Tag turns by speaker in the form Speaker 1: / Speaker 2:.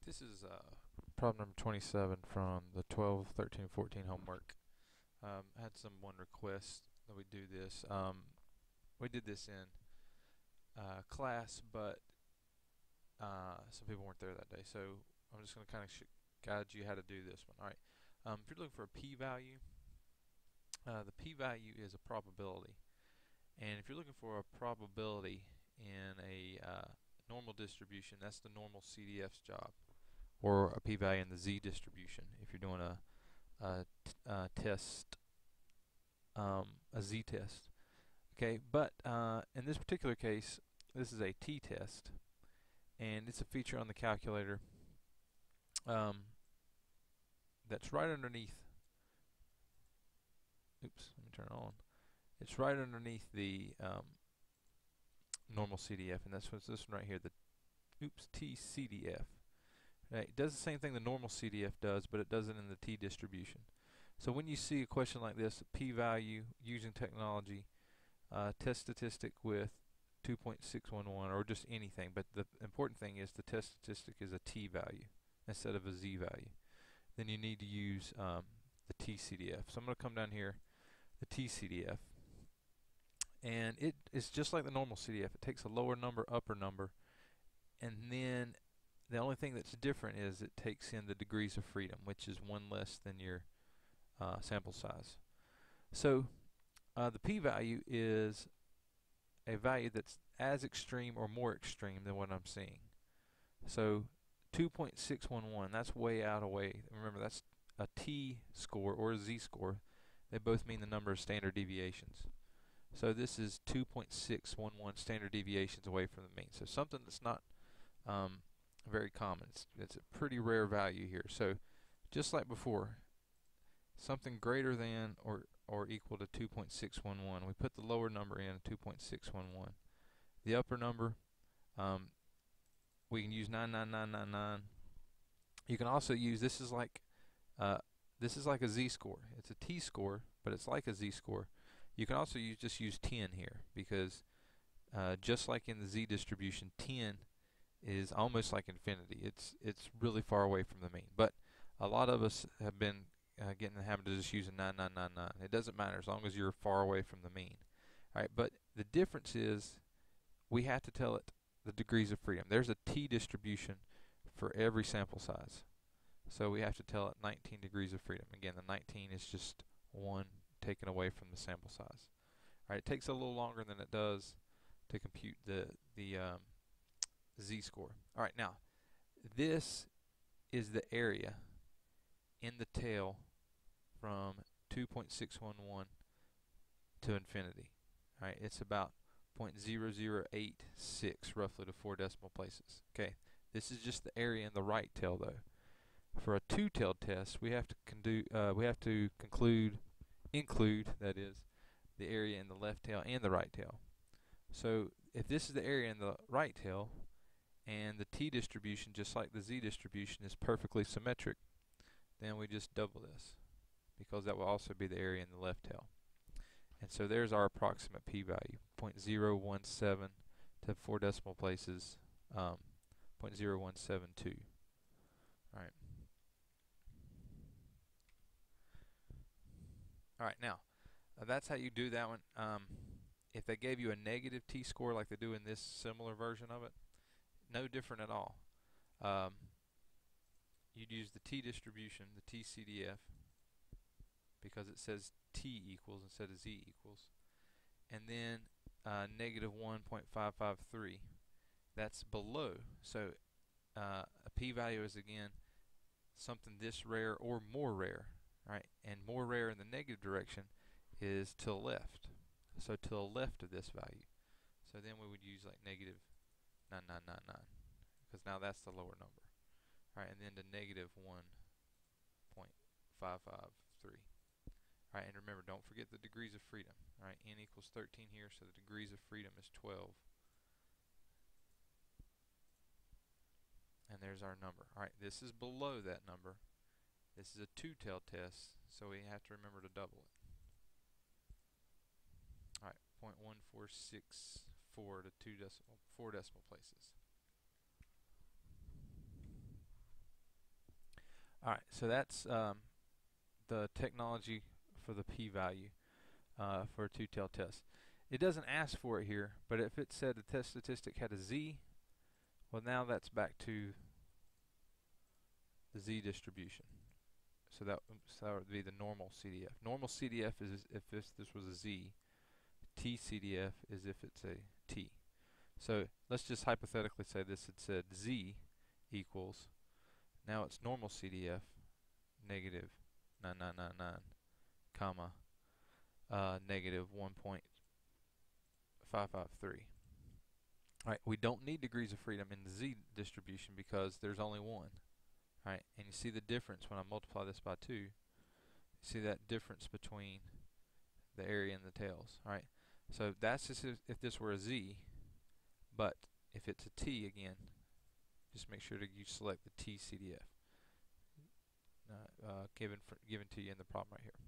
Speaker 1: This is problem number 27 from the 12, 13, 14 homework. I had someone request that we do this. We did this in class, but some people weren't there that day, so I'm just going to kind of guide you how to do this one. All right. If you're looking for a p-value, the p-value is a probability, and if you're looking for a probability in a normal distribution, that's the normal CDF's job, or a p-value in the z distribution if you're doing a test, a z-test. Okay, but in this particular case, this is a t-test, and it's a feature on the calculator um, that's right underneath. Oops, let me turn it on. It's right underneath the normal CDF, and that's what's this one right here, the t-CDF. Right, it does the same thing the normal CDF does, but it does it in the t distribution. So when you see a question like this, p-value using technology, test statistic with 2.611, or just anything, but the important thing is the test statistic is a t-value instead of a z-value. Then you need to use the t-CDF. So I'm going to come down here, the t-CDF, and it is just like the normal CDF. It takes a lower number, upper number, and then the only thing that's different is it takes in the degrees of freedom, which is one less than your sample size. So the p-value is a value that's as extreme or more extreme than what I'm seeing. So 2.611, that's way out of way. Remember, that's a t-score or a z-score. They both mean the number of standard deviations. So this is 2.611 standard deviations away from the mean. So something that's not very common. It's a pretty rare value here. So just like before, something greater than or equal to 2.611. We put the lower number in, 2.611. The upper number, we can use 99999. You can also use, this is like a z-score. It's a t-score, but it's like a z-score. You can also just use 10 here, because just like in the z distribution, 10 is almost like infinity. It's really far away from the mean. But a lot of us have been getting in the habit of just using 9999. It doesn't matter as long as you're far away from the mean. All right, but the difference is we have to tell it the degrees of freedom. There's a t distribution for every sample size. So we have to tell it 19 degrees of freedom. Again, the 19 is just one taken away from the sample size. All right, it takes a little longer than it does to compute the z-score. All right, now this is the area in the tail from 2.611 to infinity. All right, it's about 0.0086 roughly to 4 decimal places. Okay, this is just the area in the right tail though. For a two-tailed test, we have to include that is the area in the left tail and the right tail. So if this is the area in the right tail, and the t distribution, just like the z distribution, is perfectly symmetric, then we just double this, because that will also be the area in the left tail. And so there's our approximate p-value, 0.017 to 4 decimal places, 0.0172. All right. All right, now that's how you do that one. If they gave you a negative t-score like they do in this similar version of it, no different at all. You'd use the t distribution, the t-CDF, because it says t equals instead of z equals, and then negative 1.553. That's below. So a p-value is again something this rare or more rare, right? And more rare in the negative direction is to the left. So to the left of this value. So then we would use like negative 9999, because now that's the lower number. All right, and then to negative 1.553. All right, and remember, don't forget the degrees of freedom. All right, n equals 13 here, so the degrees of freedom is 12. And there's our number. All right, this is below that number. This is a two-tailed test, so we have to remember to double it. All right, 0.1464 to 4 decimal places. Alright, so that's the technology for the p-value for a two-tailed test. It doesn't ask for it here, but if it said the test statistic had a z, well, now that's back to the z distribution. So that would be the normal CDF. Normal CDF is if this was a z. T-CDF is if it's a t. So let's just hypothetically say this had said z equals, now it's normal CDF, negative 9999, comma, negative 1.553. Alright, we don't need degrees of freedom in the z distribution because there's only one. Alright, and you see the difference when I multiply this by 2. You see that difference between the area and the tails. Alright, so that's just if this were a z, but if it's a t again, just make sure that you select the T-CDF given to you in the problem right here.